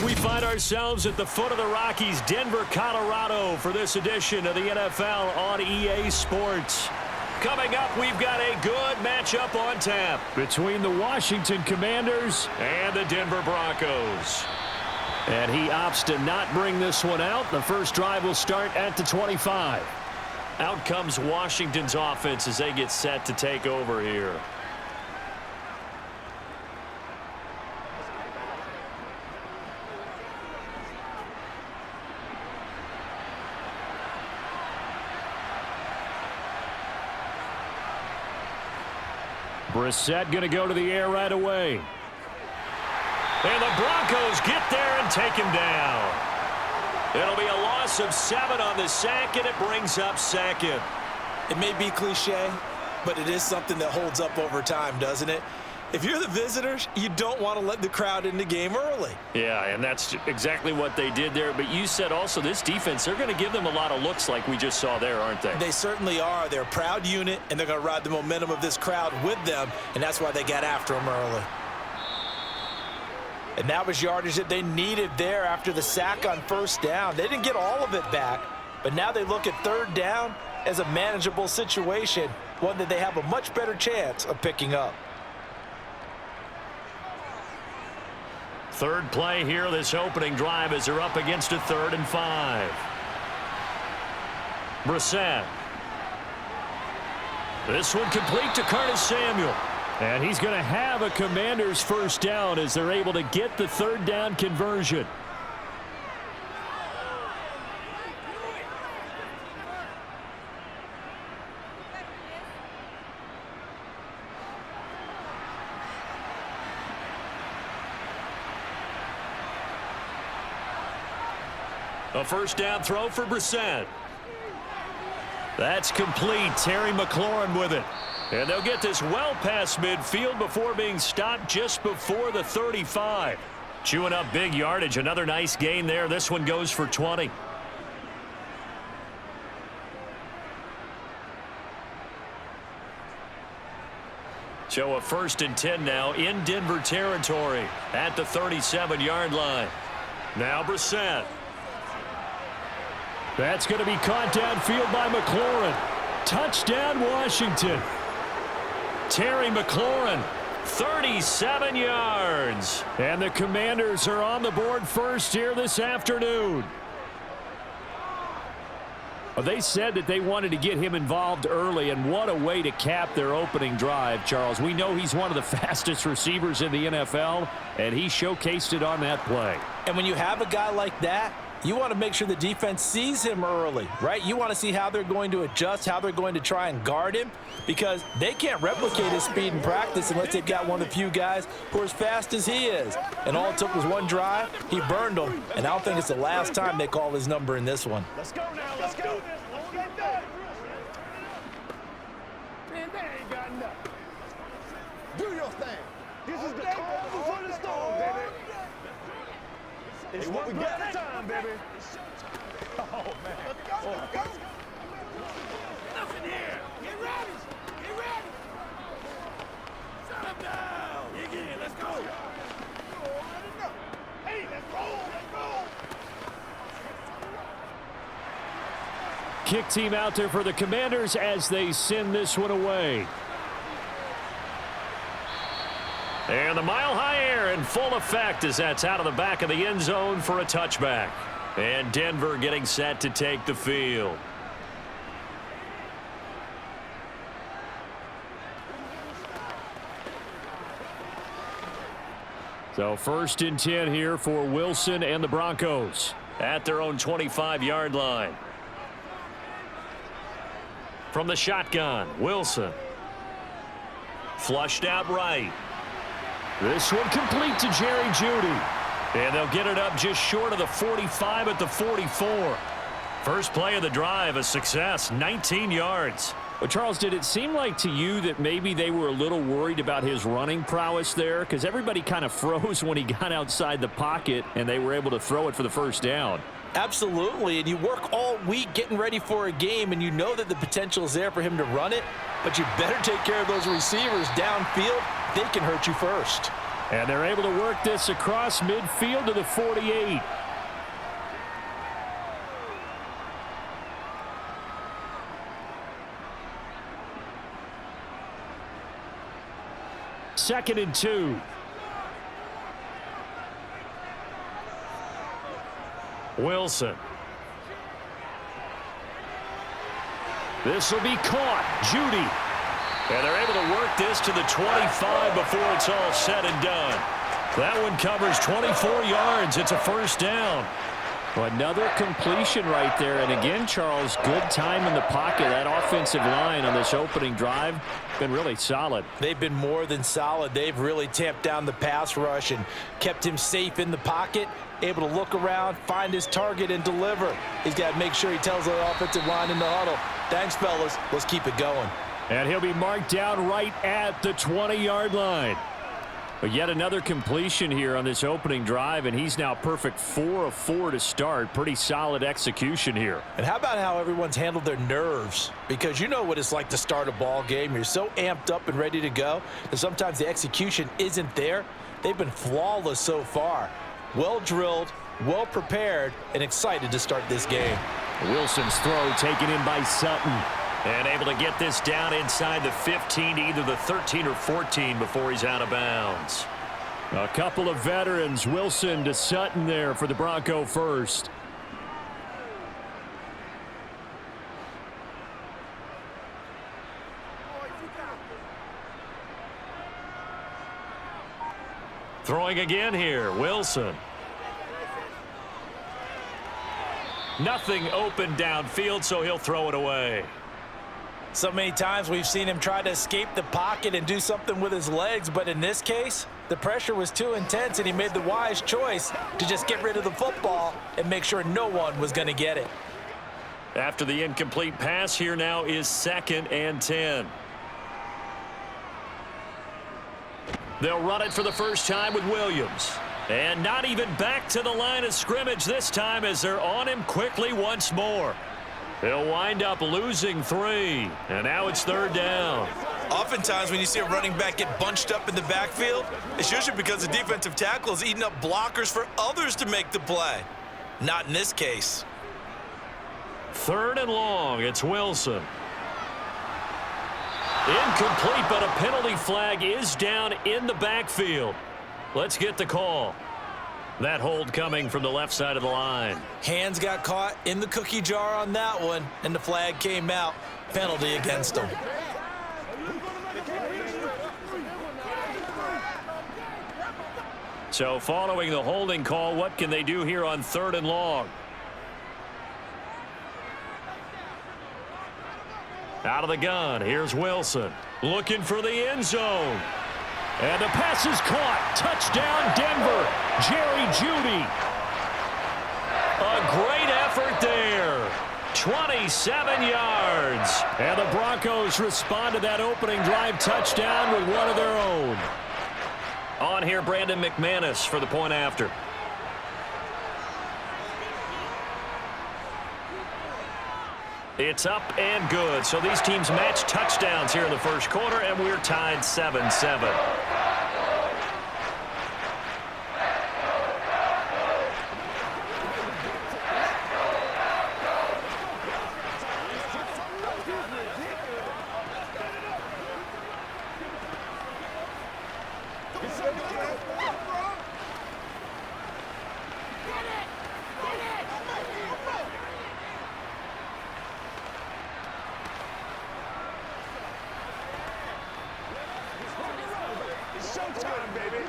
We find ourselves at the foot of the Rockies, Denver, Colorado, for this edition of the NFL on EA Sports. Coming up, we've got a good matchup on tap between the Washington Commanders and the Denver Broncos. And he opts to not bring this one out. The first drive will start at the 25. Out comes Washington's offense as they get set to take over here. Brissett going to go to the air right away. And the Broncos get there and take him down. It'll be a loss of 7 on the sack, and it brings up second. It may be cliche, but it is something that holds up over time, doesn't it? If you're the visitors, you don't want to let the crowd in the game early. Yeah, and that's exactly what they did there. But you said also this defense, they're going to give them a lot of looks like we just saw there, aren't they? They certainly are. They're a proud unit, and they're going to ride the momentum of this crowd with them, and that's why they got after them early. And that was yardage that they needed there after the sack on first down. They didn't get all of it back, but now they look at third down as a manageable situation, one that they have a much better chance of picking up. Third play here, this opening drive, as they're up against a 3rd and 5. Brissett. This one complete to Curtis Samuel. And he's going to have a Commander's first down as they're able to get the 3rd down conversion. A first down throw for Brissett. That's complete. Terry McLaurin with it. And they'll get this well past midfield before being stopped just before the 35. Chewing up big yardage. Another nice gain there. This one goes for 20. So a 1st and 10 now in Denver territory at the 37-yard line. Now Brissett. That's going to be caught downfield by McLaurin. Touchdown, Washington. Terry McLaurin, 37 yards. And the Commanders are on the board first here this afternoon. Well, they said that they wanted to get him involved early, and what a way to cap their opening drive, Charles. We know he's one of the fastest receivers in the NFL, and he showcased it on that play. And when you have a guy like that, you want to make sure the defense sees him early, right? You want to see how they're going to adjust, how they're going to try and guard him, because they can't replicate his speed in practice unless they've got one of the few guys who are as fast as he is. And all it took was one drive. He burned them, and I don't think it's the last time they call his number in this one. Let's go now. Let's go. Man, they ain't got nothing. Do your thing. This is the calm before the storm, baby. It's what we got at a time, baby. Oh, man. Let's go, let's go. Nothing here. Get ready. Get ready. Shut him down. Dig in. Let's go. Hey, let's roll. Let's roll. Kick team out there for the Commanders as they send this one away. And the mile-high air in full effect as that's out of the back of the end zone for a touchback. And Denver getting set to take the field. So 1st and 10 here for Wilson and the Broncos at their own 25-yard line. From the shotgun, Wilson. Flushed out right. This one complete to Jerry Jeudy. And they'll get it up just short of the 45 at the 44. First play of the drive, a success, 19 yards. Well, Charles, did it seem like to you that maybe they were a little worried about his running prowess there? Because everybody kind of froze when he got outside the pocket, and they were able to throw it for the first down. Absolutely, and you work all week getting ready for a game, and you know that the potential is there for him to run it, but you better take care of those receivers downfield. They can hurt you first. And they're able to work this across midfield to the 48. Second and 2. Wilson. This will be caught. Judy. And they're able to work this to the 25 before it's all said and done. That one covers 24 yards. It's a first down. Another completion right there. And again, Charles, good time in the pocket. That offensive line on this opening drive been really solid. They've been more than solid. They've really tamped down the pass rush and kept him safe in the pocket, able to look around, find his target, and deliver. He's got to make sure he tells the offensive line in the huddle, thanks, fellas. Let's keep it going. And he'll be marked down right at the 20-yard line. But yet another completion here on this opening drive, and he's now perfect 4 of 4 to start. Pretty solid execution here. And how about how everyone's handled their nerves? Because you know what it's like to start a ball game. You're so amped up and ready to go that sometimes the execution isn't there. They've been flawless so far. Well drilled, well prepared, and excited to start this game. Wilson's throw taken in by Sutton. And able to get this down inside the 15 to either the 13 or 14 before he's out of bounds. A couple of veterans, Wilson to Sutton there for the Bronco first. Throwing again here, Wilson. Nothing open downfield, so he'll throw it away. So many times we've seen him try to escape the pocket and do something with his legs, but in this case, the pressure was too intense and he made the wise choice to just get rid of the football and make sure no one was going to get it. After the incomplete pass, here now is 2nd and 10. They'll run it for the first time with Williams. And not even back to the line of scrimmage this time as they're on him quickly once more. They'll wind up losing 3, and now it's 3rd down. Oftentimes when you see a running back get bunched up in the backfield, it's usually because the defensive tackle is eating up blockers for others to make the play. Not in this case. 3rd and long, it's Wilson. Incomplete, but a penalty flag is down in the backfield. Let's get the call. That hold coming from the left side of the line. Hands got caught in the cookie jar on that one, and the flag came out. Penalty against them. So following the holding call, what can they do here on 3rd and long? Out of the gun, here's Wilson. Looking for the end zone. And the pass is caught. Touchdown, Denver. Jerry Jeudy. A great effort there. 27 yards. And the Broncos respond to that opening drive touchdown with one of their own. On here, Brandon McManus for the point after. It's up and good. So these teams match touchdowns here in the first quarter, and we're tied 7-7. Showtime, baby.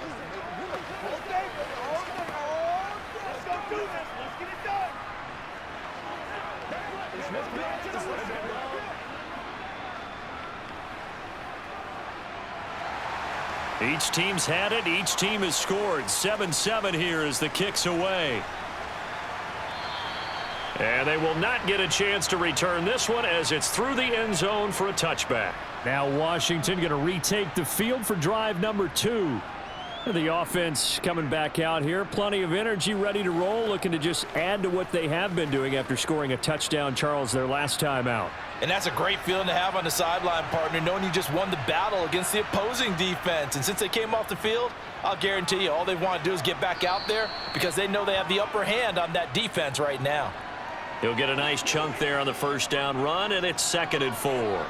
Let's go do this. Let's get it done. Each team's had it. Each team has scored. 7-7 here as the kick's away. And they will not get a chance to return this one as it's through the end zone for a touchback. Now Washington going to retake the field for drive number 2. The offense coming back out here. Plenty of energy, ready to roll, looking to just add to what they have been doing after scoring a touchdown, Charles, their last time out. And that's a great feeling to have on the sideline, partner, knowing you just won the battle against the opposing defense. And since they came off the field, I'll guarantee you all they want to do is get back out there because they know they have the upper hand on that defense right now. He'll get a nice chunk there on the first down run, and it's 2nd and 4.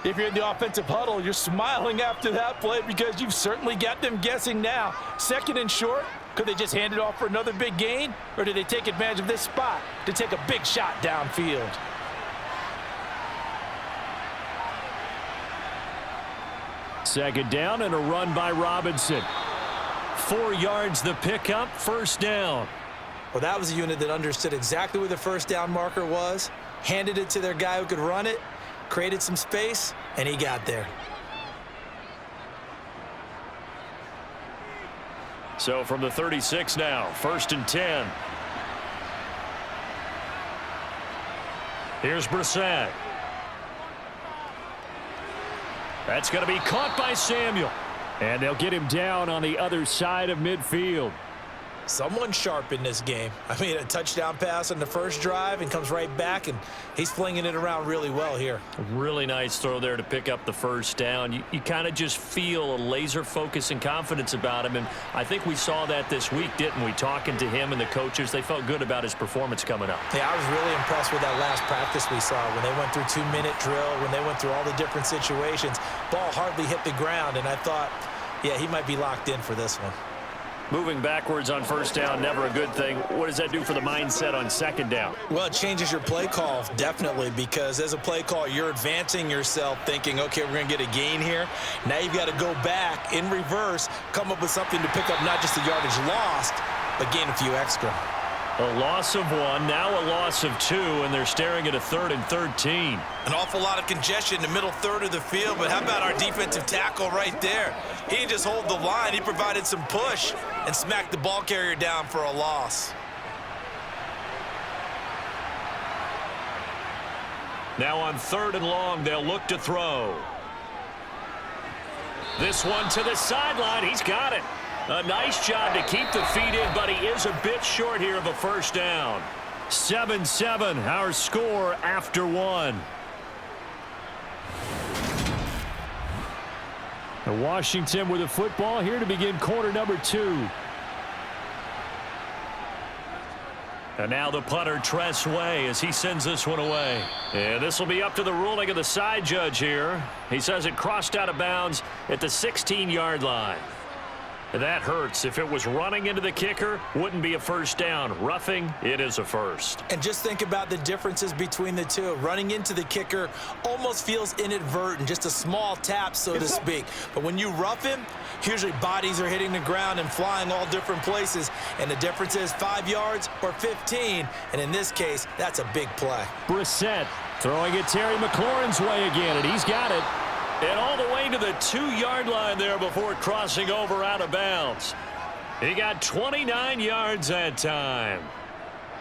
If you're in the offensive huddle, you're smiling after that play because you've certainly got them guessing now. 2nd and short, could they just hand it off for another big gain? Or did they take advantage of this spot to take a big shot downfield? Second down and a run by Robinson. 4 yards the pickup, first down. Well, that was a unit that understood exactly where the first down marker was, handed it to their guy who could run it, created some space, and he got there. So from the 36 now, 1st and 10. Here's Brissett. That's going to be caught by Samuel. And they'll get him down on the other side of midfield. Someone sharp in this game. I mean, a touchdown pass on the first drive and comes right back, and he's flinging it around really well here. Really nice throw there to pick up the first down. You kind of just feel a laser focus and confidence about him, and I think we saw that this week, didn't we? Talking to him and the coaches, they felt good about his performance coming up. Yeah, I was really impressed with that last practice we saw when they went through 2-minute drill, when they went through all the different situations. Ball hardly hit the ground, and I thought, yeah, he might be locked in for this one. Moving backwards on first down, never a good thing. What does that do for the mindset on second down? Well, it changes your play call, definitely, because as a play call, you're advancing yourself thinking, okay, we're going to get a gain here. Now you've got to go back in reverse, come up with something to pick up not just the yardage lost, but gain a few extra. A loss of 1, now a loss of 2, and they're staring at a 3rd and 13. An awful lot of congestion in the middle third of the field, but how about our defensive tackle right there? He didn't just hold the line, he provided some push and smacked the ball carrier down for a loss. Now on 3rd and long, they'll look to throw. This one to the sideline, he's got it. A nice job to keep the feet in, but he is a bit short here of a first down. 7-7, our score after 1. And Washington with the football here to begin quarter number 2. And now the punter, Tress Way, as he sends this one away. And this will be up to the ruling of the side judge here. He says it crossed out of bounds at the 16-yard line. That hurts. If it was running into the kicker, wouldn't be a first down. Roughing, it is a first. And just think about the differences between the two. Running into the kicker almost feels inadvertent, just a small tap, so to speak. But when you rough him, usually bodies are hitting the ground and flying all different places. And the difference is 5 yards or 15. And in this case, that's a big play. Brissett throwing it Terry McLaurin's way again, and he's got it. And all the way to the 2-yard line there before crossing over out of bounds. He got 29 yards that time.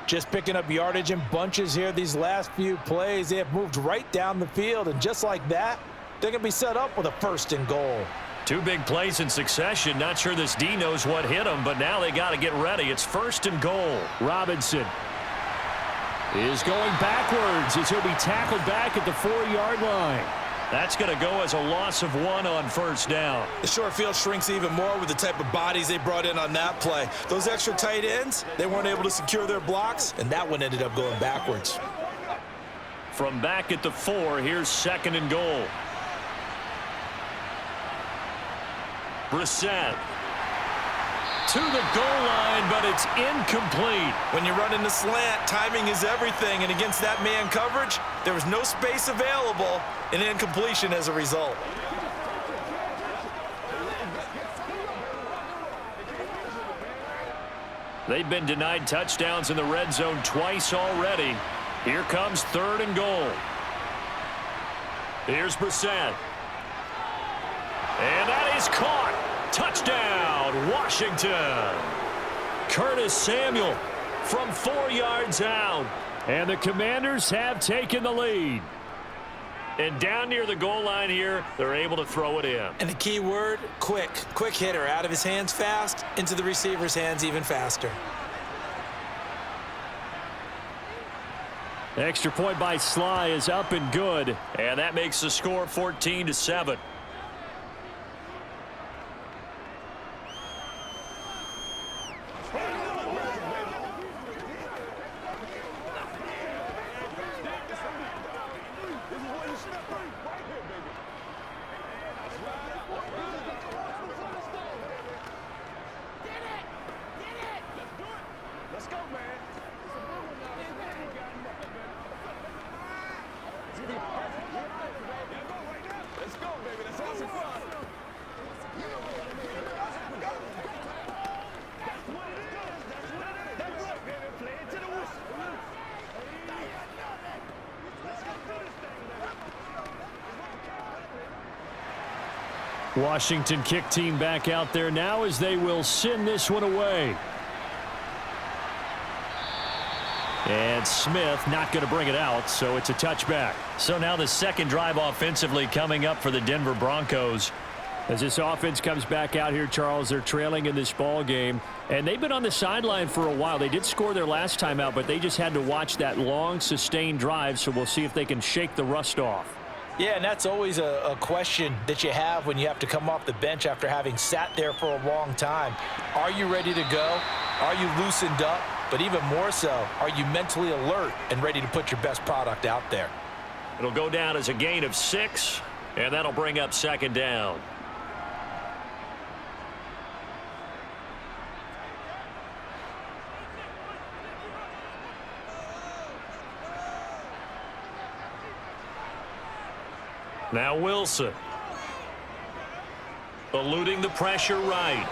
Just picking up yardage in bunches here these last few plays. They have moved right down the field, and just like that, they're going to be set up with a 1st and goal. 2 big plays in succession. Not sure this D knows what hit him, but now they got to get ready. It's 1st and goal. Robinson is going backwards as he'll be tackled back at the 4-yard line. That's going to go as a loss of 1 on first down. The short field shrinks even more with the type of bodies they brought in on that play. Those extra tight ends, they weren't able to secure their blocks, and that one ended up going backwards. From back at the 4, here's 2nd and goal. Brissett to the goal line, but it's incomplete. When you're running the slant, timing is everything, and against that man coverage, there was no space available, and incompletion as a result. They've been denied touchdowns in the red zone twice already. Here comes 3rd and goal. Here's Brissett. And that is caught. Touchdown, Washington. Curtis Samuel from 4 yards out. And the Commanders have taken the lead. And down near the goal line here, they're able to throw it in. And the key word, quick. Quick hitter. Out of his hands fast, into the receiver's hands even faster. The extra point by Sly is up and good. And that makes the score 14-7. Washington kick team back out there now as they will send this one away. And Smith not going to bring it out, so it's a touchback. So now the second drive offensively coming up for the Denver Broncos. As this offense comes back out here, Charles, they're trailing in this ball game. And they've been on the sideline for a while. They did score their last time out, but they just had to watch that long, sustained drive, so we'll see if they can shake the rust off. Yeah, and that's always a question that you have when you have to come off the bench after having sat there for a long time. Are you ready to go? Are you loosened up? But even more so, are you mentally alert and ready to put your best product out there? It'll go down as a gain of 6, and that'll bring up second down. Now Wilson. Eluding the pressure right.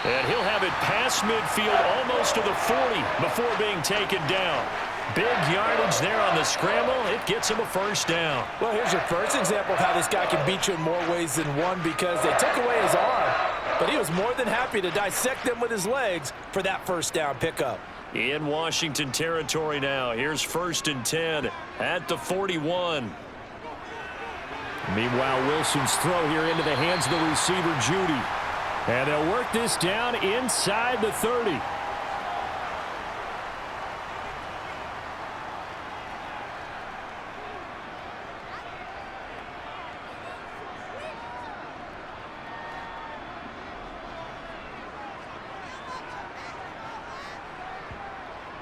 And he'll have it past midfield almost to the 40 before being taken down. Big yardage there on the scramble. It gets him a first down. Well, here's your first example of how this guy can beat you in more ways than one, because they took away his arm, but he was more than happy to dissect them with his legs for that first down pickup. In Washington territory now. Here's 1st and 10 at the 41. Meanwhile, Wilson's throw here into the hands of the receiver, Judy. And they'll work this down inside the 30.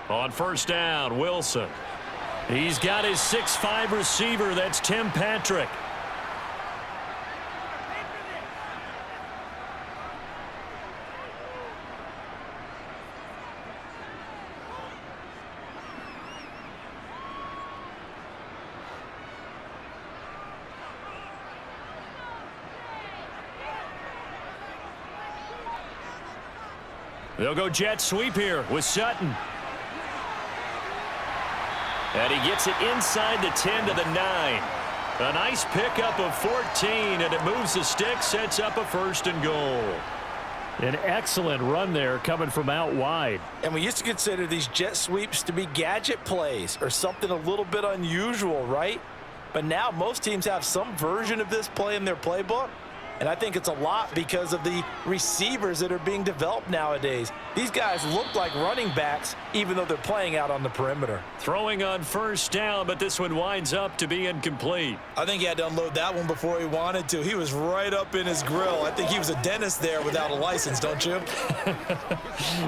On first down, Wilson. He's got his 6'5" receiver. That's Tim Patrick. They'll go jet sweep here with Sutton. And he gets it inside the 10 to the 9. A nice pickup of 14, and it moves the stick, sets up a 1st and goal. An excellent run there coming from out wide. And we used to consider these jet sweeps to be gadget plays or something a little bit unusual, right? But now most teams have some version of this play in their playbook. And I think it's a lot because of the receivers that are being developed nowadays. These guys look like running backs, even though they're playing out on the perimeter. Throwing on first down, but this one winds up to be incomplete. I think he had to unload that one before he wanted to. He was right up in his grill. I think he was a dentist there without a license, don't you?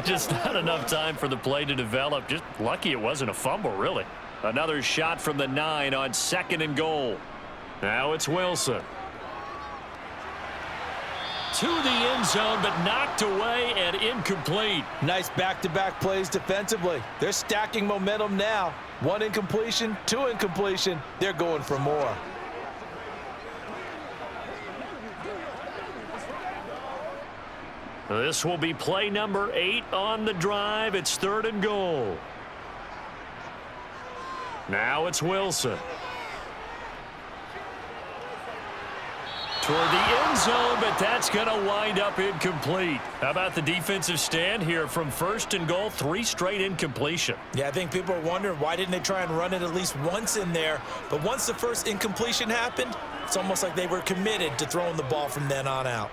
Just not enough time for the play to develop. Just lucky it wasn't a fumble, really. Another shot from the 9 on 2nd and goal. Now it's Wilson. To the end zone, but knocked away and incomplete. Nice back-to-back plays defensively. They're stacking momentum now. 1 incompletion, 2 incompletion. They're going for more. This will be play number 8 on the drive. It's 3rd and goal. Now it's Wilson. Toward the end zone, but that's going to wind up incomplete. How about the defensive stand here from 1st and goal, 3 straight incompletion? Yeah, I think people are wondering why didn't they try and run it at least once in there. But once the first incompletion happened, it's almost like they were committed to throwing the ball from then on out.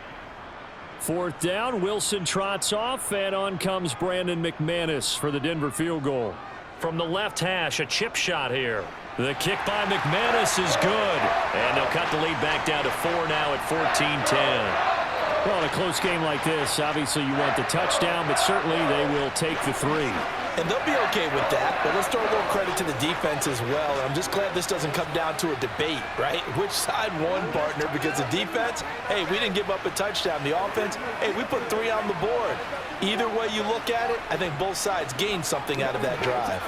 4th down, Wilson trots off, and on comes Brandon McManus for the Denver field goal. From the left hash, a chip shot here. The kick by McManus is good. And they'll cut the lead back down to 4 now at 14-10. Well, in a close game like this, obviously you want the touchdown, but certainly they will take the 3. And they'll be okay with that, but let's throw a little credit to the defense as well. And I'm just glad this doesn't come down to a debate, right? Which side won, partner? Because the defense, hey, we didn't give up a touchdown. The offense, hey, we put 3 on the board. Either way you look at it, I think both sides gained something out of that drive.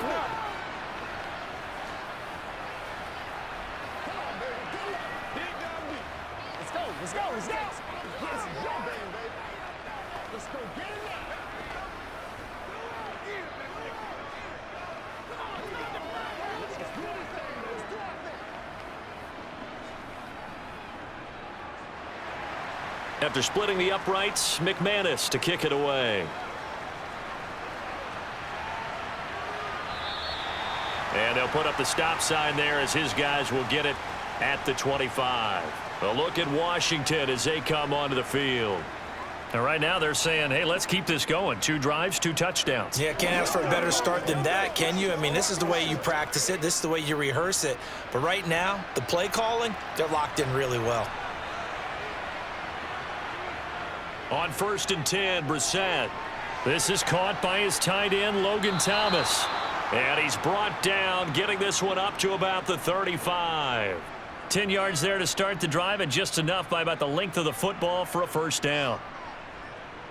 Let's go. This is your game, baby. Let's go get it now. Let's do this thing, man. Let's do our thing. After splitting the uprights, McManus to kick it away. And they'll put up the stop sign there as his guys will get it at the 25. A look at Washington as they come onto the field. And right now they're saying, hey, let's keep this going. 2 drives, 2 touchdowns. Yeah, can't ask for a better start than that, can you? I mean, this is the way you practice it. This is the way you rehearse it. But right now, the play calling, they're locked in really well. On 1st and 10, Brissett. This is caught by his tight end, Logan Thomas. And he's brought down, getting this one up to about the 35. 10 yards there to start the drive, and just enough by about the length of the football for a 1st down.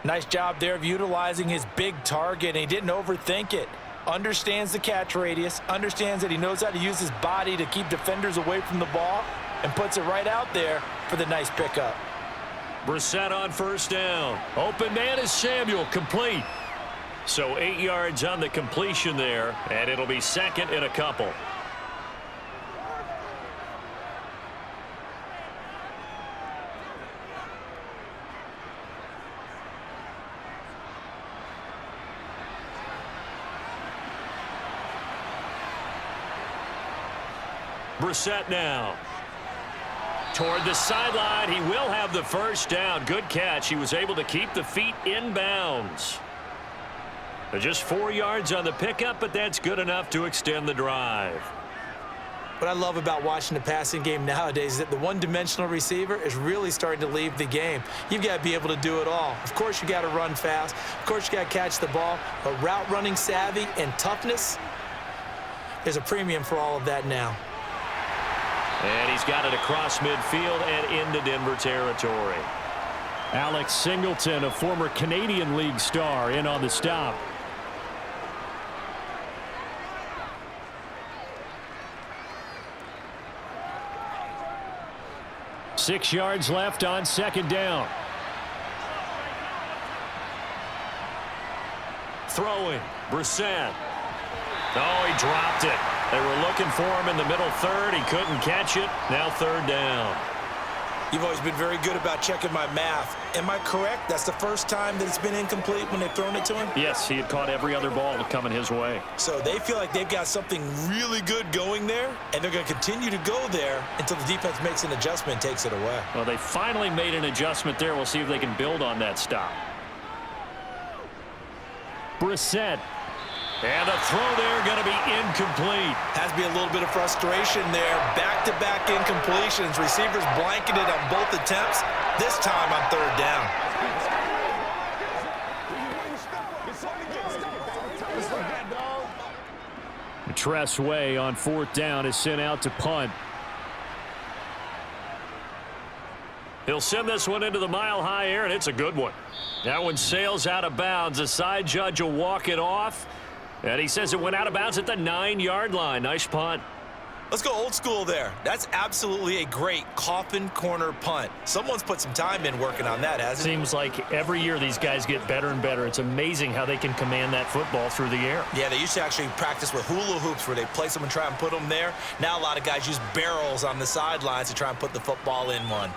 Nice job there of utilizing his big target, and he didn't overthink it. Understands the catch radius, understands that he knows how to use his body to keep defenders away from the ball, and puts it right out there for the nice pickup. Brissett on 1st down. Open man is Samuel, complete. So 8 yards on the completion there, and it'll be 2nd and a couple. Brissett now. Toward the sideline, he will have the 1st down. Good catch. He was able to keep the feet in bounds. Just 4 yards on the pickup, but that's good enough to extend the drive. What I love about watching the passing game nowadays is that the one-dimensional receiver is really starting to leave the game. You've got to be able to do it all. Of course, you got to run fast. Of course, you got to catch the ball. But route running savvy and toughness, there's a premium for all of that now. And he's got it across midfield and into Denver territory. Alex Singleton, a former Canadian League star, in on the stop. Six yards left on 2nd down. Throwing, Brissett. Oh, he dropped it. They were looking for him in the middle 3rd. He couldn't catch it. Now 3rd down. You've always been very good about checking my math. Am I correct? That's the first time that it's been incomplete when they've thrown it to him? Yes, he had caught every other ball coming his way. So they feel like they've got something really good going there, and they're going to continue to go there until the defense makes an adjustment and takes it away. Well, they finally made an adjustment there. We'll see if they can build on that stop. Brissett. And the throw there going to be incomplete. Has to be a little bit of frustration there. Back-to-back incompletions. Receivers blanketed on both attempts. This time on 3rd down. Tress Way on 4th down is sent out to punt. He'll send this one into the mile-high air, and it's a good one. That one sails out of bounds. The side judge will walk it off. And he says it went out of bounds at the 9-yard line. Nice punt. Let's go old school there. That's absolutely a great coffin corner punt. Someone's put some time in working on that, hasn't it? Seems like every year these guys get better and better. It's amazing how they can command that football through the air. Yeah, they used to actually practice with hula hoops where they place them and try and put them there. Now a lot of guys use barrels on the sidelines to try and put the football in one.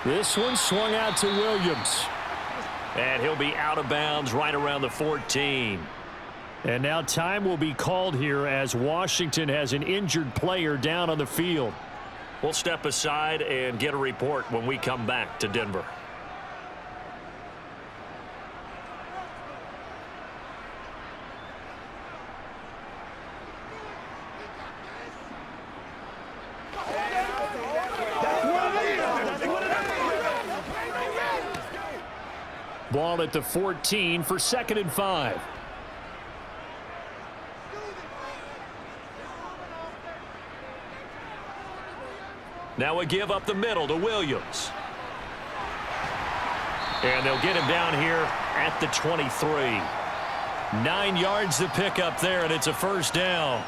This one swung out to Williams. And he'll be out of bounds right around the 14. And now time will be called here as Washington has an injured player down on the field. We'll step aside and get a report when we come back to Denver. Ball at the 14 for 2nd and 5. Now a give up the middle to Williams. And they'll get him down here at the 23. 9 yards to pick up there, and it's a first down.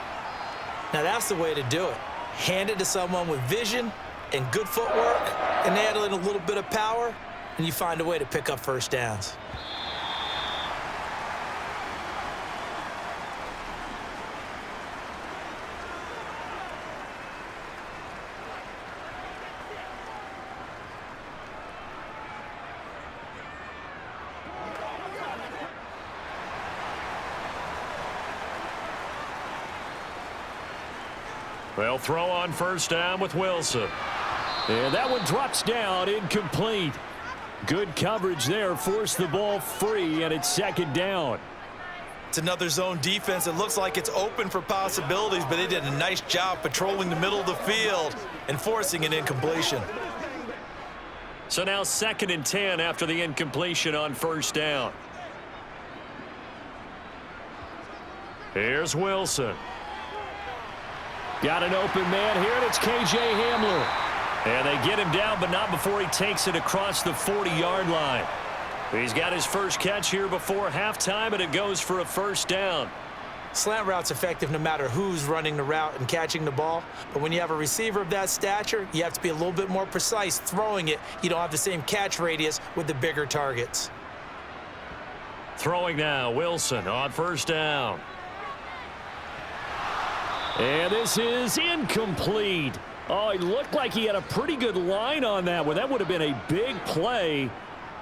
Now that's the way to do it. Hand it to someone with vision and good footwork, and add in a little bit of power, and you find a way to pick up first downs. They'll throw on first down with Wilson. And that one drops down, incomplete. Good coverage there, forced the ball free, and it's 2nd down. It's another zone defense. It looks like it's open for possibilities, but they did a nice job patrolling the middle of the field and forcing an incompletion. So now 2nd and 10 after the incompletion on first down. Here's Wilson. Got an open man here, and it's K.J. Hamler. And they get him down, but not before he takes it across the 40-yard line. He's got his first catch here before halftime, and it goes for a first down. Slant route's effective no matter who's running the route and catching the ball. But when you have a receiver of that stature, you have to be a little bit more precise throwing it. You don't have the same catch radius with the bigger targets. Throwing now, Wilson on first down. And this is incomplete. Oh, it looked like he had a pretty good line on that one. That would have been a big play,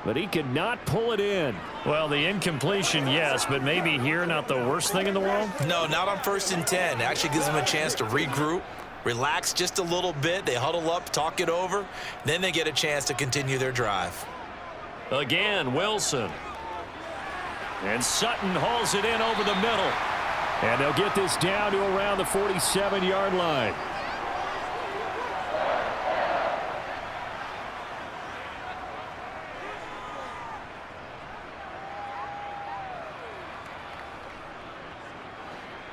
but he could not pull it in. Well, the incompletion, yes, but maybe here not the worst thing in the world? No, not on 1st and 10. It actually gives them a chance to regroup, relax just a little bit. They huddle up, talk it over. Then they get a chance to continue their drive. Again, Wilson. And Sutton hauls it in over the middle. And they'll get this down to around the 47-yard line.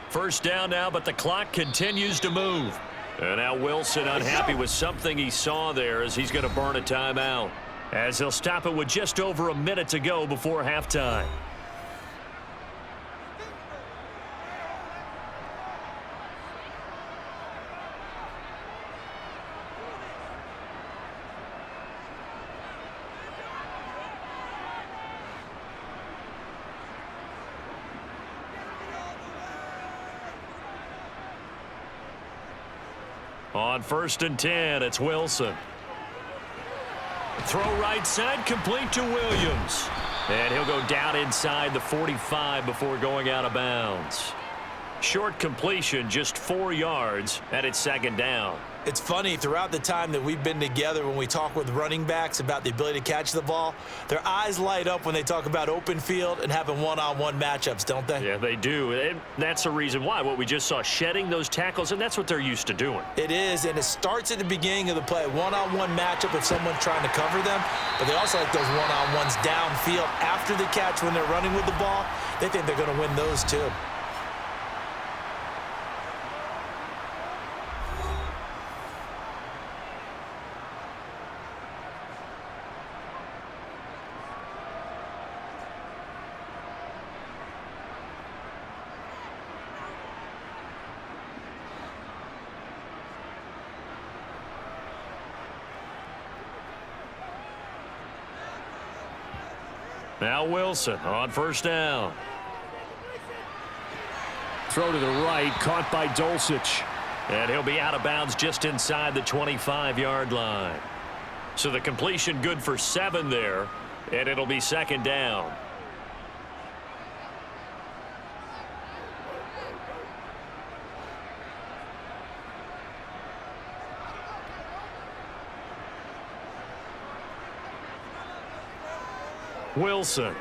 First down now, but the clock continues to move. And now Wilson unhappy with something he saw there as he's going to burn a timeout. As he'll stop it with just over a minute to go before halftime. On 1st and 10, it's Wilson. Throw right side, complete to Williams. And he'll go down inside the 45 before going out of bounds. Short completion, just 4 yards, and it's 2nd down. It's funny, throughout the time that we've been together, when we talk with running backs about the ability to catch the ball, their eyes light up when they talk about open field and having one-on-one matchups, don't they? Yeah, they do. And that's the reason why. What we just saw, shedding those tackles, and that's what they're used to doing. It is, and it starts at the beginning of the play. One-on-one matchup if someone's trying to cover them, but they also like those one-on-ones downfield after the catch when they're running with the ball. They think they're going to win those too. Now Wilson on first down. Throw to the right, caught by Dulcich. And he'll be out of bounds just inside the 25-yard line. So the completion good for 7 there, and it'll be second down. Wilson.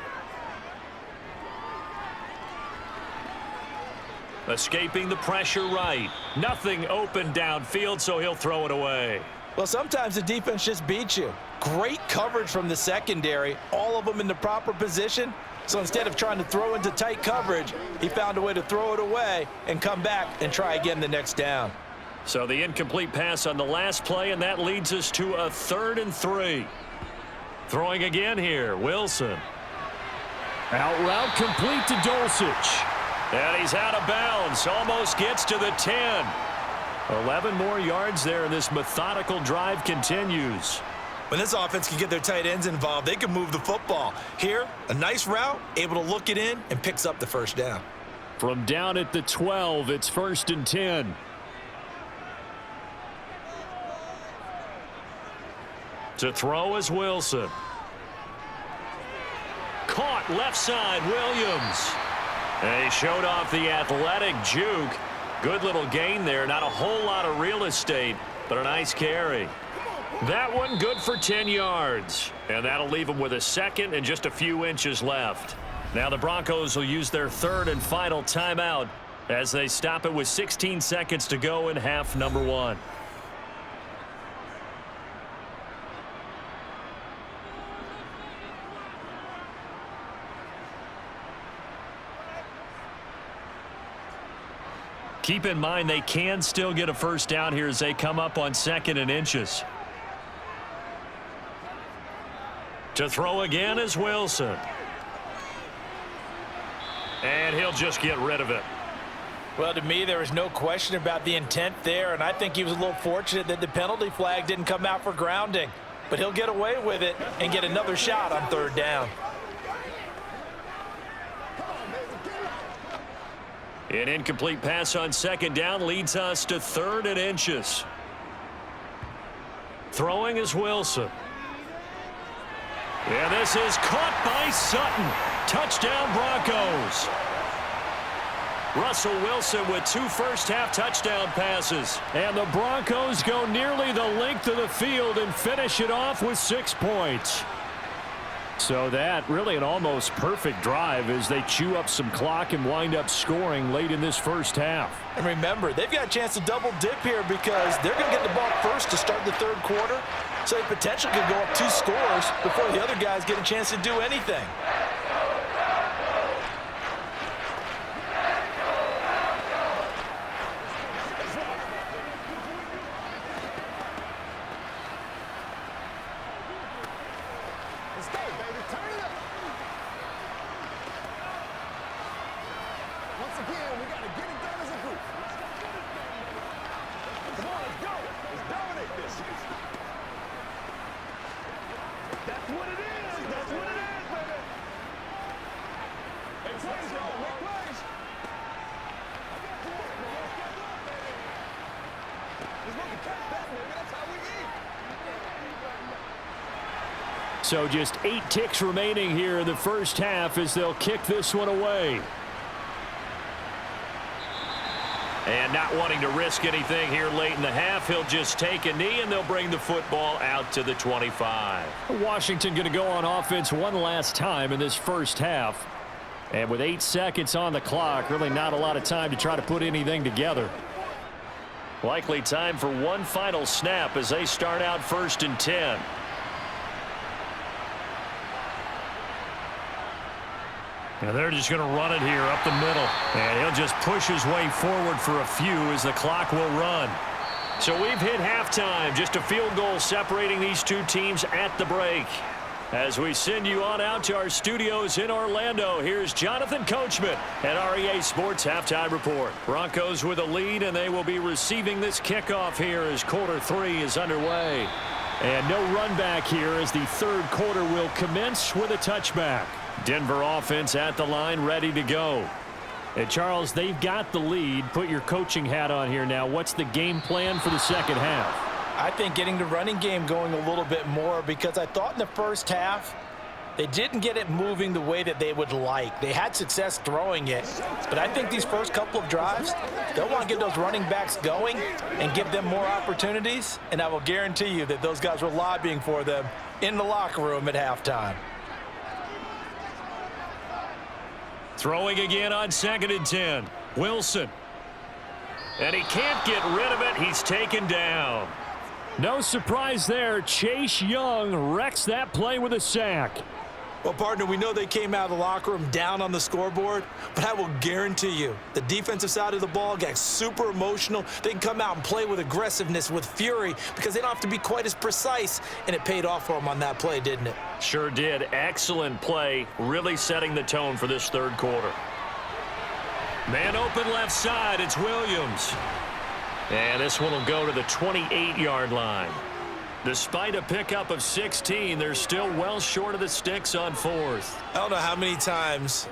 Escaping the pressure right. Nothing open downfield, so he'll throw it away. Well, sometimes the defense just beats you. Great coverage from the secondary, all of them in the proper position. So instead of trying to throw into tight coverage, he found a way to throw it away and come back and try again the next down. So the incomplete pass on the last play, and that leads us to a 3rd and 3. Throwing again here, Wilson. Out route complete to Dulcich. And he's out of bounds, almost gets to the 10. 11 more yards there, and this methodical drive continues. When this offense can get their tight ends involved, they can move the football. Here, a nice route, able to look it in, and picks up the first down. From down at the 12, it's 1st and 10. To throw is Wilson. Caught left side, Williams. And he showed off the athletic juke. Good little gain there. Not a whole lot of real estate, but a nice carry. That one good for 10 yards. And that'll leave him with a 2nd and just a few inches left. Now the Broncos will use their 3rd and final timeout as they stop it with 16 seconds to go in half number 1. Keep in mind they can still get a first down here as they come up on 2nd and inches. To throw again is Wilson. And he'll just get rid of it. Well, to me, there was no question about the intent there, and I think he was a little fortunate that the penalty flag didn't come out for grounding. But he'll get away with it and get another shot on 3rd down. An incomplete pass on 2nd down leads us to 3rd and inches. Throwing is Wilson. And this is caught by Sutton. Touchdown Broncos. Russell Wilson with 2 first-half touchdown passes. And the Broncos go nearly the length of the field and finish it off with 6 points. So that really an almost perfect drive as they chew up some clock and wind up scoring late in this first half. And remember, they've got a chance to double dip here because they're going to get the ball first to start the 3rd quarter. So they potentially could go up 2 scores before the other guys get a chance to do anything. Let's go, baby. Turn it up. Once again, we got to get it done as a group. Come on, let's go. Let's dominate this. That's what it is. That's what it is, baby. Make plays, y'all. Make plays. Just want to catch that, baby. That's how we eat. So just 8 ticks remaining here in the first half as they'll kick this one away. And not wanting to risk anything here late in the half, he'll just take a knee and they'll bring the football out to the 25. Washington going to go on offense one last time in this first half. And with 8 seconds on the clock, really not a lot of time to try to put anything together. Likely time for one final snap as they start out 1st and 10. And they're just going to run it here up the middle. And he'll just push his way forward for a few as the clock will run. So we've hit halftime. Just a field goal separating these 2 teams at the break. As we send you on out to our studios in Orlando, here's Jonathan Coachman at REA Sports Halftime Report. Broncos with a lead, and they will be receiving this kickoff here as quarter 3 is underway. And no run back here as the 3rd quarter will commence with a touchback. Denver offense at the line, ready to go. And Charles, they've got the lead. Put your coaching hat on here now. What's the game plan for the second half? I think getting the running game going a little bit more, because I thought in the first half they didn't get it moving the way that they would like. They had success throwing it, but I think these first couple of drives, they'll want to get those running backs going and give them more opportunities, and I will guarantee you that those guys were lobbying for them in the locker room at halftime. Throwing again on 2nd and 10. Wilson. And he can't get rid of it. He's taken down. No surprise there. Chase Young wrecks that play with a sack. Well, partner, we know they came out of the locker room down on the scoreboard, but I will guarantee you the defensive side of the ball got super emotional. They can come out and play with aggressiveness, with fury, because they don't have to be quite as precise, and it paid off for them on that play, didn't it? Sure did. Excellent play, really setting the tone for this third quarter. Man open left side, it's Williams. And this one will go to the 28-yard line. Despite a pickup of 16, they're still well short of the sticks on 4th. I don't know how many times,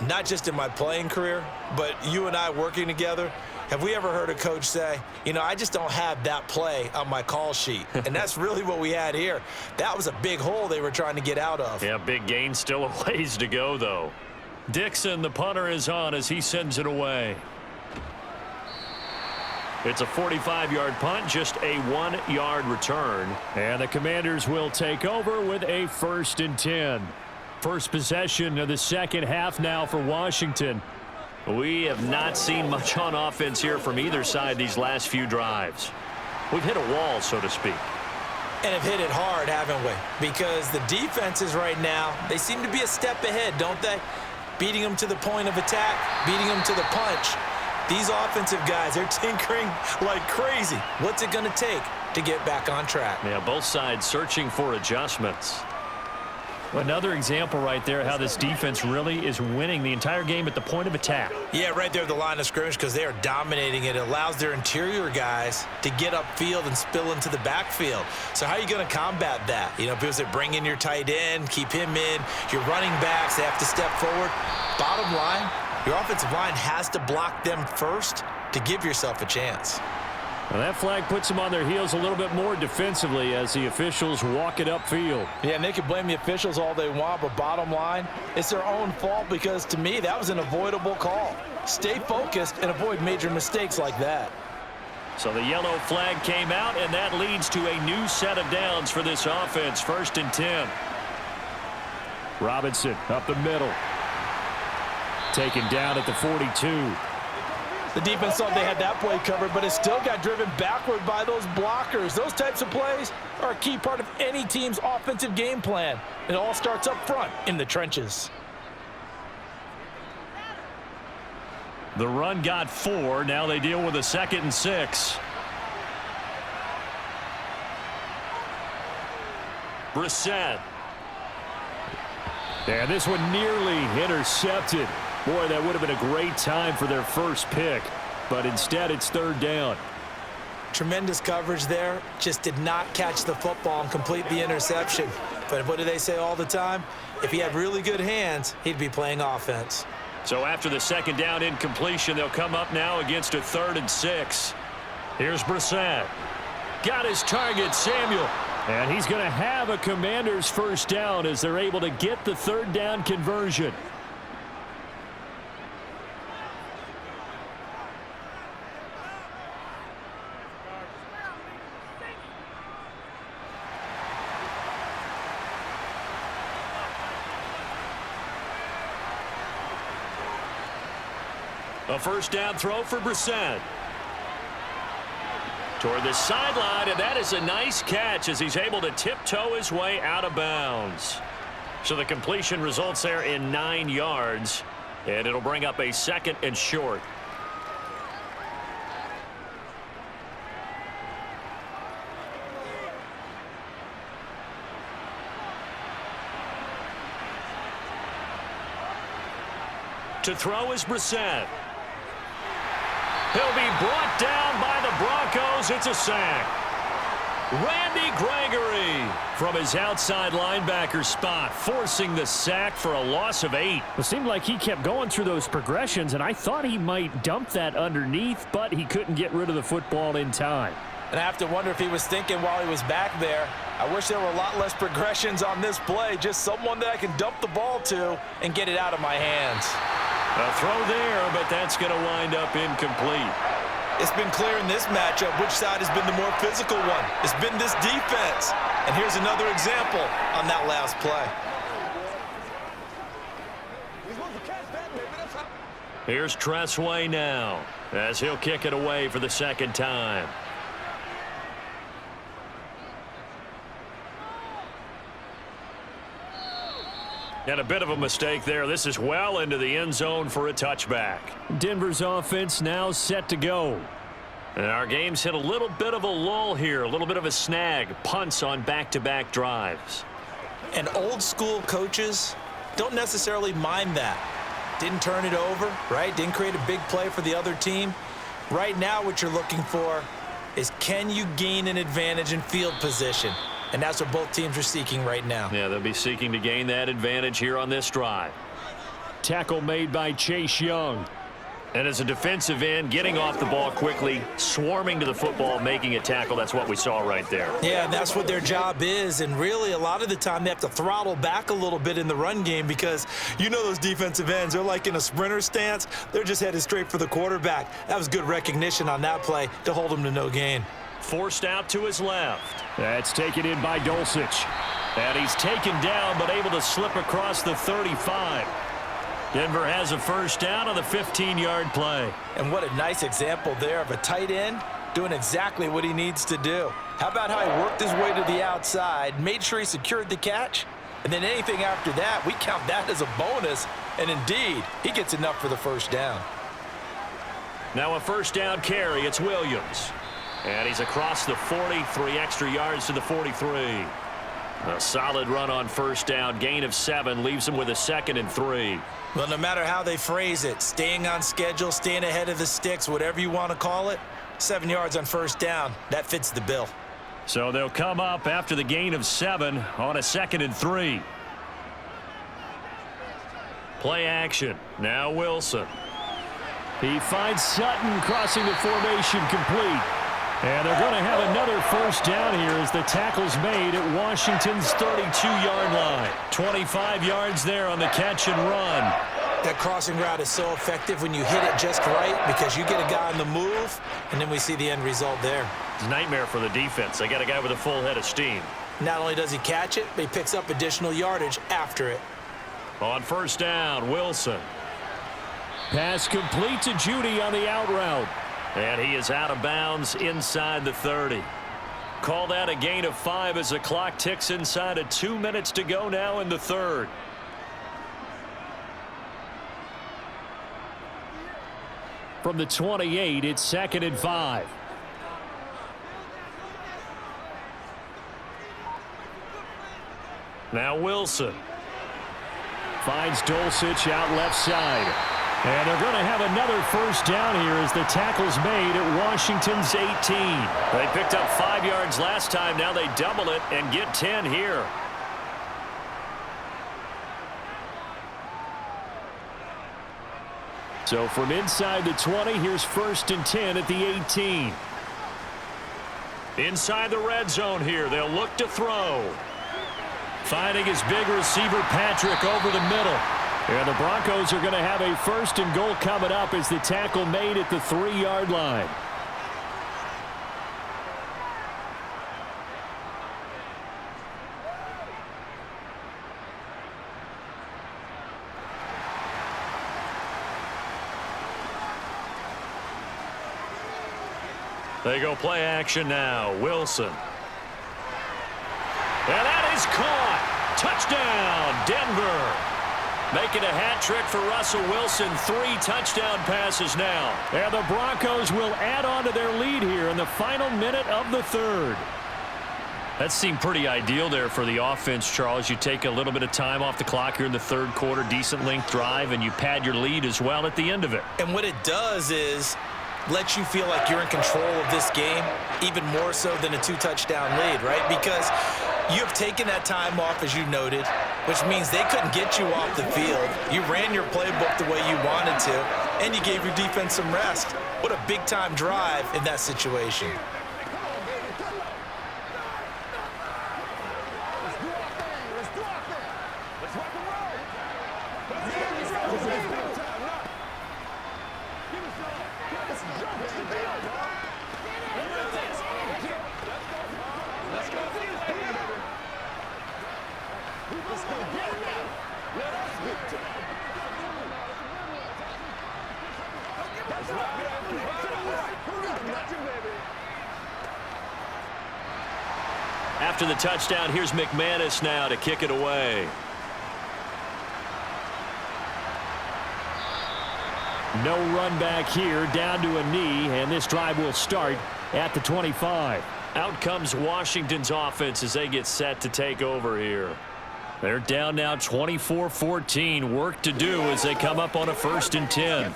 not just in my playing career, but you and I working together, have we ever heard a coach say, you know, I just don't have that play on my call sheet. And that's really what we had here. That was a big hole they were trying to get out of. Yeah, big gain, still a ways to go, though. Dixon, the punter, is on as he sends it away. It's a 45-yard punt, just a 1-yard return. And the Commanders will take over with a 1st and 10. First possession of the second half now for Washington. We have not seen much on offense here from either side these last few drives. We've hit a wall, so to speak. And have hit it hard, haven't we? Because the defenses right now, they seem to be a step ahead, don't they? Beating them to the point of attack, beating them to the punch. These offensive guys, they're tinkering like crazy. What's it going to take to get back on track? Yeah, both sides searching for adjustments. Another example right there how this defense really is winning the entire game at the point of attack. Yeah, right there at the line of scrimmage, because they are dominating it. It allows their interior guys to get upfield and spill into the backfield. So how are you going to combat that? You know, people say bring in your tight end, keep him in. Your running backs, they have to step forward. Bottom line, your offensive line has to block them first to give yourself a chance. Well, that flag puts them on their heels a little bit more defensively as the officials walk it upfield. Yeah, and they can blame the officials all they want, but bottom line, it's their own fault because, to me, that was an avoidable call. Stay focused and avoid major mistakes like that. So the yellow flag came out, and that leads to a new set of downs for this offense. 1st and 10. Robinson up the middle. Taken down at the 42. The defense thought they had that play covered, but it still got driven backward by those blockers. Those types of plays are a key part of any team's offensive game plan. It all starts up front in the trenches. The run got 4. Now they deal with a 2nd and 6. Brissett. And this one nearly intercepted. Boy, that would have been a great time for their first pick, but instead it's 3rd down. Tremendous coverage there. Just did not catch the football and complete the interception. But what do they say all the time? If he had really good hands, he'd be playing offense. So after the 2nd down incompletion, they'll come up now against a 3rd and 6. Here's Brissett. Got his target, Samuel. And he's going to have a Commanders 1st down as they're able to get the 3rd down conversion. A 1st down throw for Brissett. Toward the sideline, and that is a nice catch as he's able to tiptoe his way out of bounds. So the completion results there in 9 yards, and it'll bring up a 2nd and short. To throw is Brissett. He'll be brought down by the Broncos. It's a sack. Randy Gregory from his outside linebacker spot, forcing the sack for a loss of 8. It seemed like he kept going through those progressions, and I thought he might dump that underneath, but he couldn't get rid of the football in time. And I have to wonder if he was thinking while he was back there, I wish there were a lot less progressions on this play, just someone that I can dump the ball to and get it out of my hands. A throw there, but that's going to wind up incomplete. It's been clear in this matchup which side has been the more physical one. It's been this defense. And here's another example on that last play. Here's Tressway now as he'll kick it away for the second time. And a bit of a mistake there. This is well into the end zone for a touchback. Denver's offense now set to go. And our game's hit a little bit of a lull here, a little bit of a snag. Punts on back-to-back drives. And old school coaches don't necessarily mind that. Didn't turn it over, right? Didn't create a big play for the other team. Right now what you're looking for is, can you gain an advantage in field position? And that's what both teams are seeking right now. Yeah, they'll be seeking to gain that advantage here on this drive. Tackle made by Chase Young. And as a defensive end, getting off the ball quickly, swarming to the football, making a tackle. That's what we saw right there. Yeah, and that's what their job is. And really, a lot of the time, they have to throttle back a little bit in the run game because you know those defensive ends, they're like in a sprinter stance. They're just headed straight for the quarterback. That was good recognition on that play to hold them to no gain. Forced out to his left. That's taken in by Dulcich. And he's taken down, but able to slip across the 35. Denver has a first down on the 15-yard play. And what a nice example there of a tight end doing exactly what he needs to do. How about how he worked his way to the outside, made sure he secured the catch, and then anything after that, we count that as a bonus. And indeed, he gets enough for the first down. Now a first down carry. It's Williams. And he's across the 40, 3 extra yards to the 43. A solid run on first down. Gain of 7 leaves him with a 2nd and 3. Well, no matter how they phrase it, staying on schedule, staying ahead of the sticks, whatever you want to call it, 7 yards on first down, that fits the bill. So they'll come up after the gain of 7 on a 2nd and 3. Play action. Now Wilson. He finds Sutton crossing the formation complete. And they're going to have another first down here as the tackle's made at Washington's 32-yard line. 25 yards there on the catch and run. That crossing route is so effective when you hit it just right because you get a guy on the move, and then we see the end result there. It's a nightmare for the defense. They got a guy with a full head of steam. Not only does he catch it, but he picks up additional yardage after it. On first down, Wilson. Pass complete to Judy on the out route. And he is out of bounds inside the 30. Call that a gain of 5 as the clock ticks inside of 2 minutes to go now in the third. From the 28, it's 2nd and 5. Now Wilson. Finds Dulcich out left side. And they're going to have another first down here as the tackle's made at Washington's 18. They picked up 5 yards last time. Now they double it and get 10 here. So from inside the 20, here's 1st and 10 at the 18. Inside the red zone here, they'll look to throw. Finding his big receiver, Patrick, over the middle. And the Broncos are going to have a 1st and goal coming up as the tackle made at the 3-yard line. They go play action now. Wilson. And that is caught. Touchdown, Denver. Making a hat trick for Russell Wilson. 3 touchdown passes now. And the Broncos will add on to their lead here in the final minute of the third. That seemed pretty ideal there for the offense, Charles. You take a little bit of time off the clock here in the third quarter, decent length drive, and you pad your lead as well at the end of it. And what it does is let you feel like you're in control of this game, even more so than a 2-touchdown lead, right? Because you have taken that time off, as you noted, which means they couldn't get you off the field. You ran your playbook the way you wanted to, and you gave your defense some rest. What a big-time drive in that situation. After the touchdown, here's McManus now to kick it away. No run back here, down to a knee, and this drive will start at the 25. Out comes Washington's offense as they get set to take over here. They're down now 24-14. Work to do as they come up on a 1st and 10.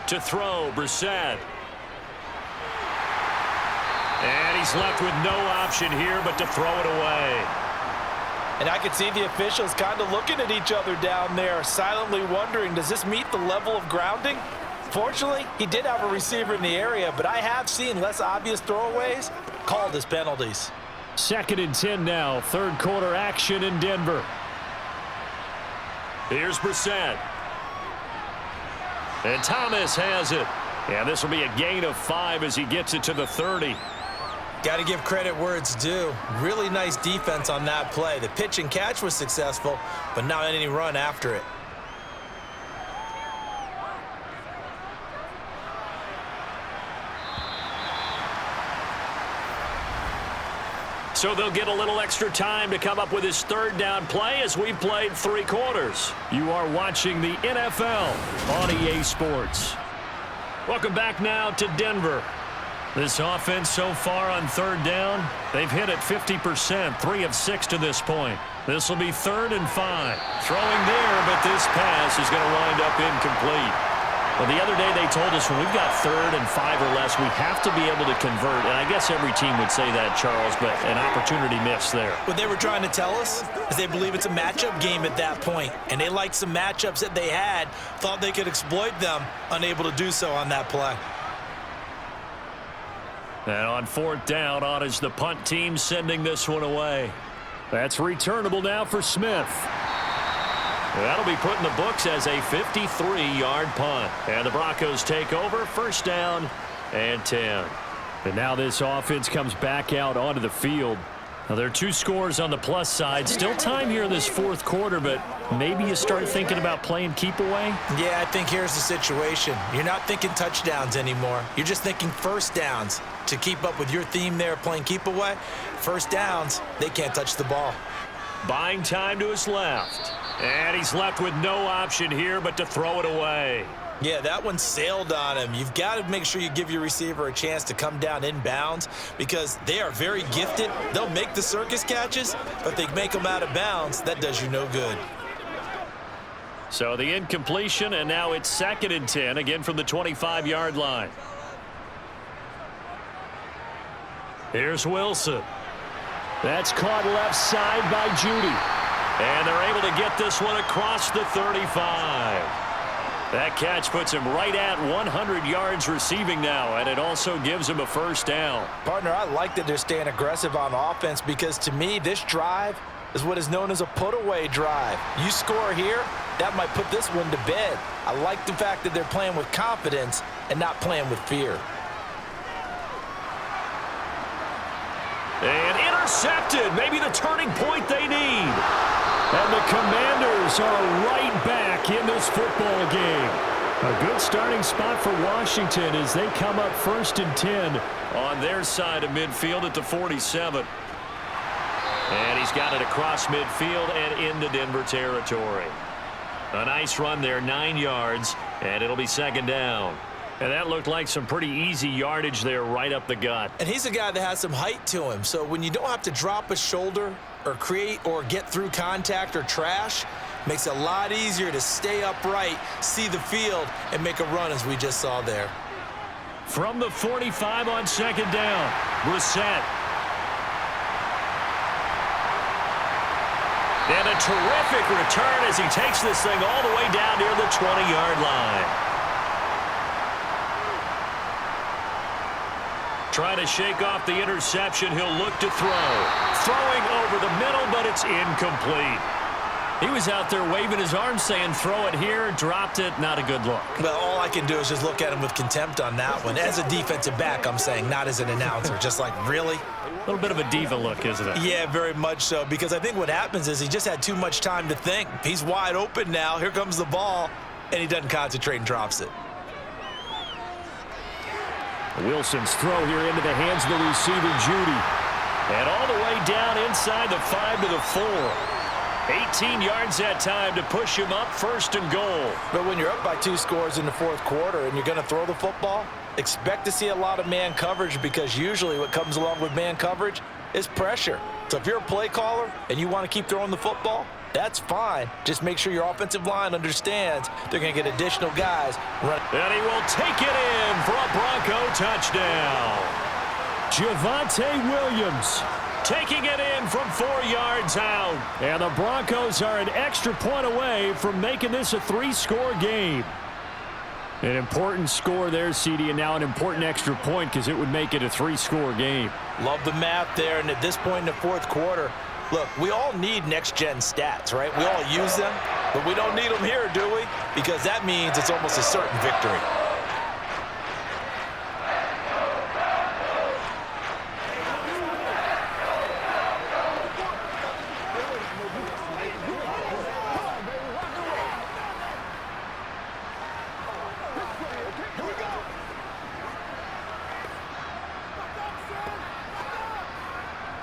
To throw, Brissett. And he's left with no option here but to throw it away. And I could see the officials kind of looking at each other down there, silently wondering, does this meet the level of grounding? Fortunately, he did have a receiver in the area, but I have seen less obvious throwaways called as penalties. 2nd and 10 now, 3rd quarter action in Denver. Here's Brissett. And Thomas has it. And this will be a gain of 5 as he gets it to the 30. Got to give credit where it's due. Really nice defense on that play. The pitch and catch was successful, but not any run after it. So they'll get a little extra time to come up with his 3rd down play as we played 3 quarters. You are watching the NFL on EA Sports. Welcome back now to Denver. This offense so far on 3rd down, they've hit it 50%, 3 of 6 to this point. This will be 3rd and 5. Throwing there, but this pass is going to wind up incomplete. Well, the other day they told us when we've got 3rd and 5 or less, we have to be able to convert. And I guess every team would say that, Charles, but an opportunity missed there. What they were trying to tell us is they believe it's a matchup game at that point, and they liked some matchups that they had, thought they could exploit them, unable to do so on that play. And on 4th down, on is the punt team sending this one away. That's returnable now for Smith. That'll be put in the books as a 53-yard punt. And the Broncos take over, 1st down and 10. And now this offense comes back out onto the field. Now, there are 2 scores on the plus side. Still time here in this 4th quarter, but maybe you start thinking about playing keep away? Yeah, I think here's the situation. You're not thinking touchdowns anymore. You're just thinking 1st downs. To keep up with your theme there, playing keep away, 1st downs, they can't touch the ball. Buying time to his left. And he's left with no option here but to throw it away. Yeah, that one sailed on him. You've got to make sure you give your receiver a chance to come down inbounds because they are very gifted. They'll make the circus catches, but they make them out of bounds. That does you no good. So the incompletion, and now it's 2nd and 10, again from the 25-yard line. Here's Wilson. That's caught left side by Judy. And they're able to get this one across the 35. That catch puts him right at 100 yards receiving now, and it also gives him a 1st down. Partner, I like that they're staying aggressive on offense because to me, this drive is what is known as a put-away drive. You score here, that might put this one to bed. I like the fact that they're playing with confidence and not playing with fear. And intercepted, maybe the turning point they need. And the Commanders are right back in this football game. A good starting spot for Washington as they come up 1st and 10. On their side of midfield at the 47. And he's got it across midfield and into Denver territory. A nice run there, 9 yards, and it'll be 2nd down. And that looked like some pretty easy yardage there right up the gut. And he's a guy that has some height to him, so when you don't have to drop a shoulder or create or get through contact or trash, makes it a lot easier to stay upright, see the field, and make a run as we just saw there. From the 45 on 2nd down, Brissett. And a terrific return as he takes this thing all the way down near the 20-yard line. Trying to shake off the interception. He'll look to throw. Throwing over the middle, but it's incomplete. He was out there waving his arms saying, throw it here, dropped it, not a good look. Well, all I can do is just look at him with contempt on that one. As a defensive back, I'm saying, not as an announcer. Just like, really? A little bit of a diva look, isn't it? Yeah, very much so, because I think what happens is he just had too much time to think. He's wide open now. Here comes the ball, and he doesn't concentrate and drops it. Wilson's throw here into the hands of the receiver, Judy. And all the way down inside the 5 to the 4. 18 yards that time to push him up, 1st and goal. But when you're up by 2 scores in the 4th quarter and you're going to throw the football, expect to see a lot of man coverage, because usually what comes along with man coverage is pressure. So if you're a play caller and you want to keep throwing the football, that's fine. Just make sure your offensive line understands they're going to get additional guys running. And he will take it in for a Bronco touchdown. Javonte Williams taking it in from 4 yards out. And the Broncos are an extra point away from making this a 3-score game. An important score there, CD, and now an important extra point because it would make it a 3-score game. Love the math there, and at this point in the 4th quarter, look, we all need next-gen stats, right? We all use them, but we don't need them here, do we? Because that means it's almost a certain victory.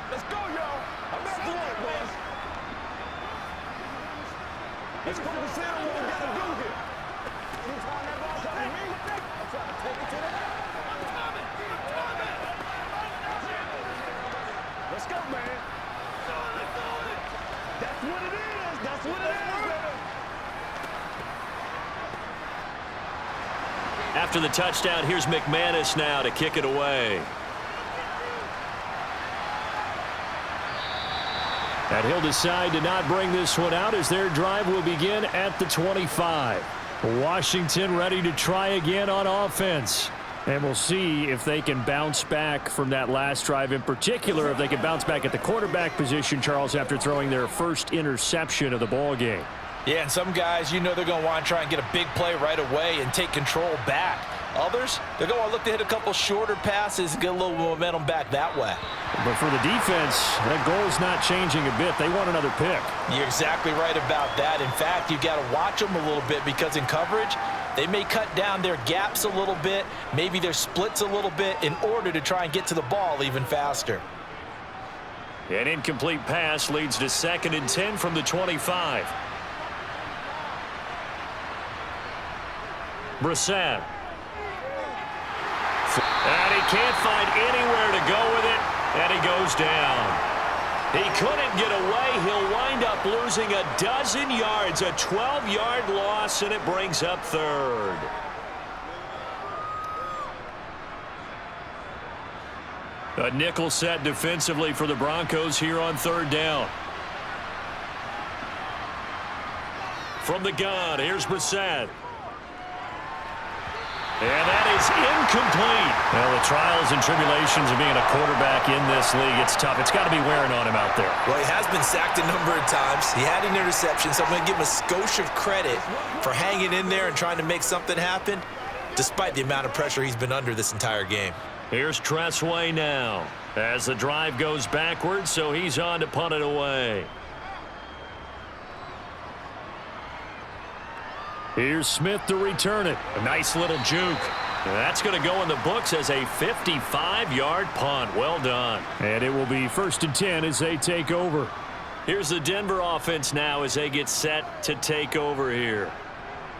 Let's go, y'all. I'm back to work, boys. Let's focus in on what we gotta do here. Anytime that ball comes to me, I'm trying to take it to the head. Let's go, man. That's what it is. That's what it is, baby. After the touchdown, here's McManus now to kick it away. And he'll decide to not bring this one out as their drive will begin at the 25. Washington ready to try again on offense. And we'll see if they can bounce back from that last drive, in particular if they can bounce back at the quarterback position, Charles, after throwing their first interception of the ball game. Yeah, and some guys, you know they're going to want to try and get a big play right away and take control back. Others, they're going to look to hit a couple shorter passes and get a little momentum back that way. But for the defense, that goal's not changing a bit. They want another pick. You're exactly right about that. In fact, you've got to watch them a little bit, because in coverage, they may cut down their gaps a little bit, maybe their splits a little bit, in order to try and get to the ball even faster. An incomplete pass leads to 2nd and 10 from the 25. Brissett. And he can't find anywhere to go with it, and he goes down. He couldn't get away. He'll wind up losing a dozen yards, a 12-yard loss, and it brings up 3rd. A nickel set defensively for the Broncos here on 3rd down. From the gun, here's Brissett. And that is incomplete. Well, the trials and tribulations of being a quarterback in this league, it's tough. It's got to be wearing on him out there. Well, he has been sacked a number of times. He had an interception, so I'm going to give him a skosh of credit for hanging in there and trying to make something happen, despite the amount of pressure he's been under this entire game. Here's Tressway now as the drive goes backwards, so he's on to punt it away. Here's Smith to return it. A nice little juke. That's going to go in the books as a 55-yard punt. Well done. And it will be 1st and 10 as they take over. Here's the Denver offense now as they get set to take over here.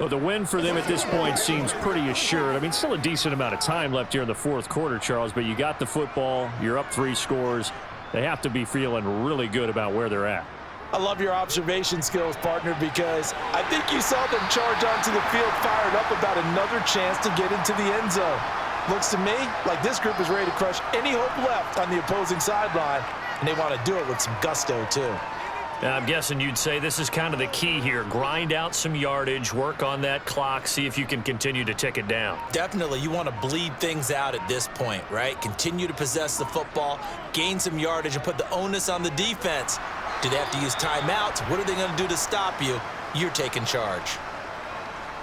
Well, the win for them at this point seems pretty assured. I mean, still a decent amount of time left here in the 4th quarter, Charles, but you got the football. You're up 3 scores. They have to be feeling really good about where they're at. I love your observation skills, partner, because I think you saw them charge onto the field fired up about another chance to get into the end zone. Looks to me like this group is ready to crush any hope left on the opposing sideline, and they want to do it with some gusto, too. I'm guessing you'd say this is kind of the key here. Grind out some yardage, work on that clock, see if you can continue to tick it down. Definitely, you want to bleed things out at this point, right? Continue to possess the football, gain some yardage, and put the onus on the defense. Do they have to use timeouts? What are they going to do to stop you? You're taking charge.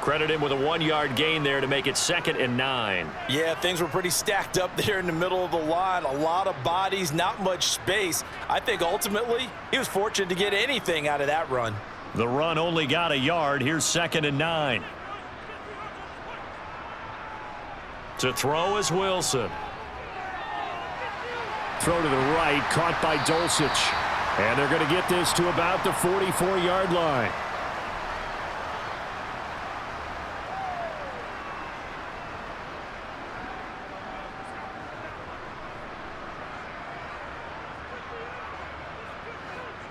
Credit him with a 1-yard gain there to make it 2nd and 9. Yeah, things were pretty stacked up there in the middle of the line. A lot of bodies, not much space. I think ultimately he was fortunate to get anything out of that run. The run only got a yard. Here's 2nd and 9. To throw is Wilson. Throw to the right, caught by Dulcich. And they're going to get this to about the 44-yard line.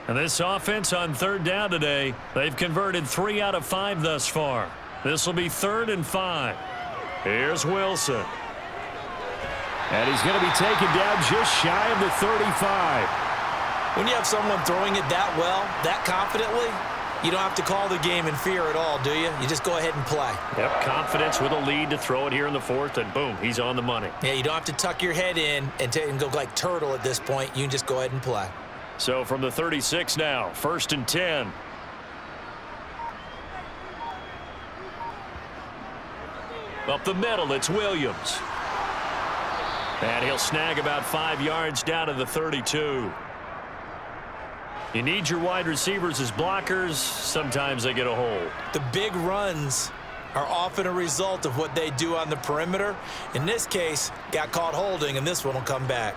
And this offense on 3rd down today, they've converted 3 out of 5 thus far. This will be 3rd and 5. Here's Wilson. And he's going to be taken down just shy of the 35. When you have someone throwing it that well, that confidently, you don't have to call the game in fear at all, do you? You just go ahead and play. Yep, confidence with a lead to throw it here in the 4th, and boom, he's on the money. Yeah, you don't have to tuck your head in and go like turtle at this point. You can just go ahead and play. So from the 36 now, 1st and 10. Up the middle, it's Williams. And he'll snag about 5 yards down to the 32. You need your wide receivers as blockers. Sometimes they get a hold. The big runs are often a result of what they do on the perimeter. In this case, got caught holding, and this one will come back.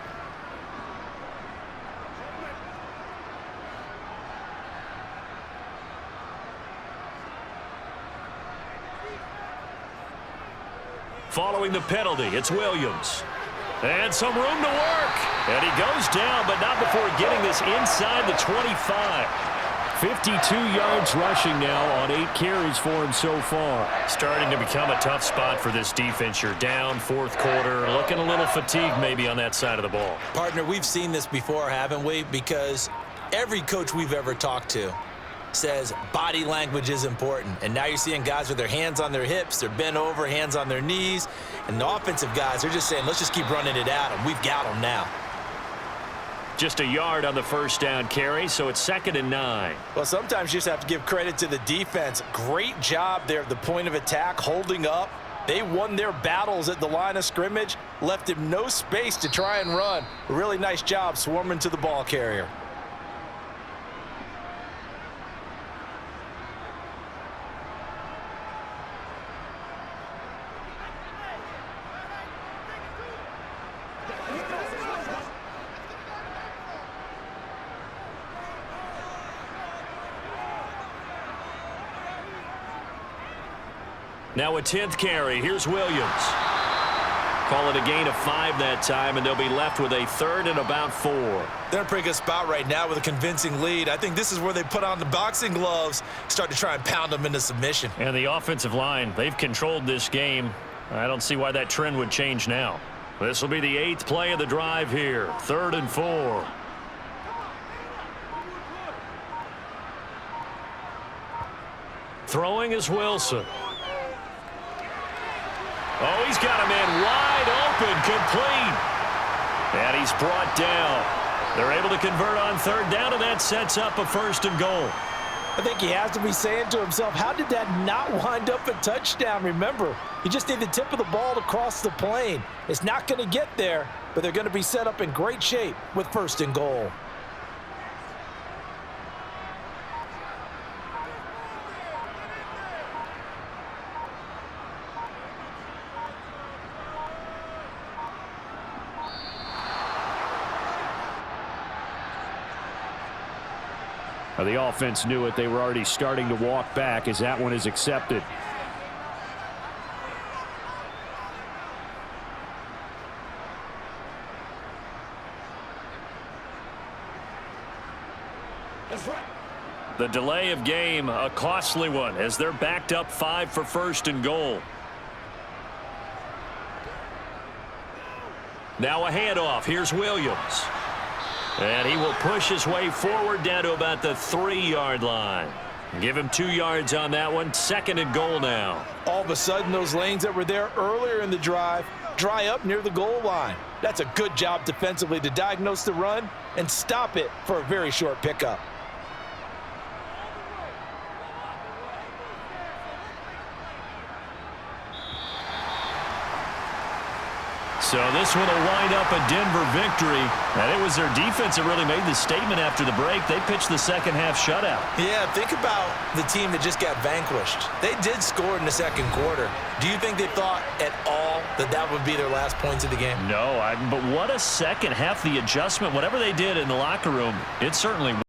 Following the penalty, it's Williams. And some room to work. And he goes down, but not before getting this inside the 25. 52 yards rushing now on 8 carries for him so far. Starting to become a tough spot for this defense. You're down 4th quarter, looking a little fatigued maybe on that side of the ball. Partner, we've seen this before, haven't we? Because every coach we've ever talked to says body language is important. And now you're seeing guys with their hands on their hips, they're bent over, hands on their knees. And the offensive guys, they're just saying, let's just keep running it at them. We've got them now. Just a yard on the 1st down carry, so it's 2nd and 9. Well, sometimes you just have to give credit to the defense. Great job there at the point of attack, holding up. They won their battles at the line of scrimmage, left him no space to try and run. A really nice job swarming to the ball carrier. Now a 10th carry. Here's Williams. Call it a gain of 5 that time, and they'll be left with a 3rd and about 4. They're in a pretty good spot right now with a convincing lead. I think this is where they put on the boxing gloves, start to try and pound them into submission. And the offensive line, they've controlled this game. I don't see why that trend would change now. This will be the 8th play of the drive here. 3rd and 4. Throwing is Wilson. Oh, he's got a man wide open, complete. And he's brought down. They're able to convert on 3rd down, and that sets up a 1st and goal. I think he has to be saying to himself, how did that not wind up a touchdown? Remember, you just need the tip of the ball to cross the plane. It's not going to get there, but they're going to be set up in great shape with 1st and goal. The offense knew it. They were already starting to walk back as that one is accepted. That's right. The delay of game, a costly one, as they're backed up 5 for 1st and goal. Now a handoff. Here's Williams. And he will push his way forward down to about the 3-yard line. Give him 2 yards on that one. 2nd and goal now. All of a sudden, those lanes that were there earlier in the drive dry up near the goal line. That's a good job defensively to diagnose the run and stop it for a very short pickup. So this one will wind up a Denver victory. And it was their defense that really made the statement after the break. They pitched the second-half shutout. Yeah, think about the team that just got vanquished. They did score in the second quarter. Do you think they thought at all that that would be their last points of the game? No, but what a second half. The adjustment, whatever they did in the locker room, it certainly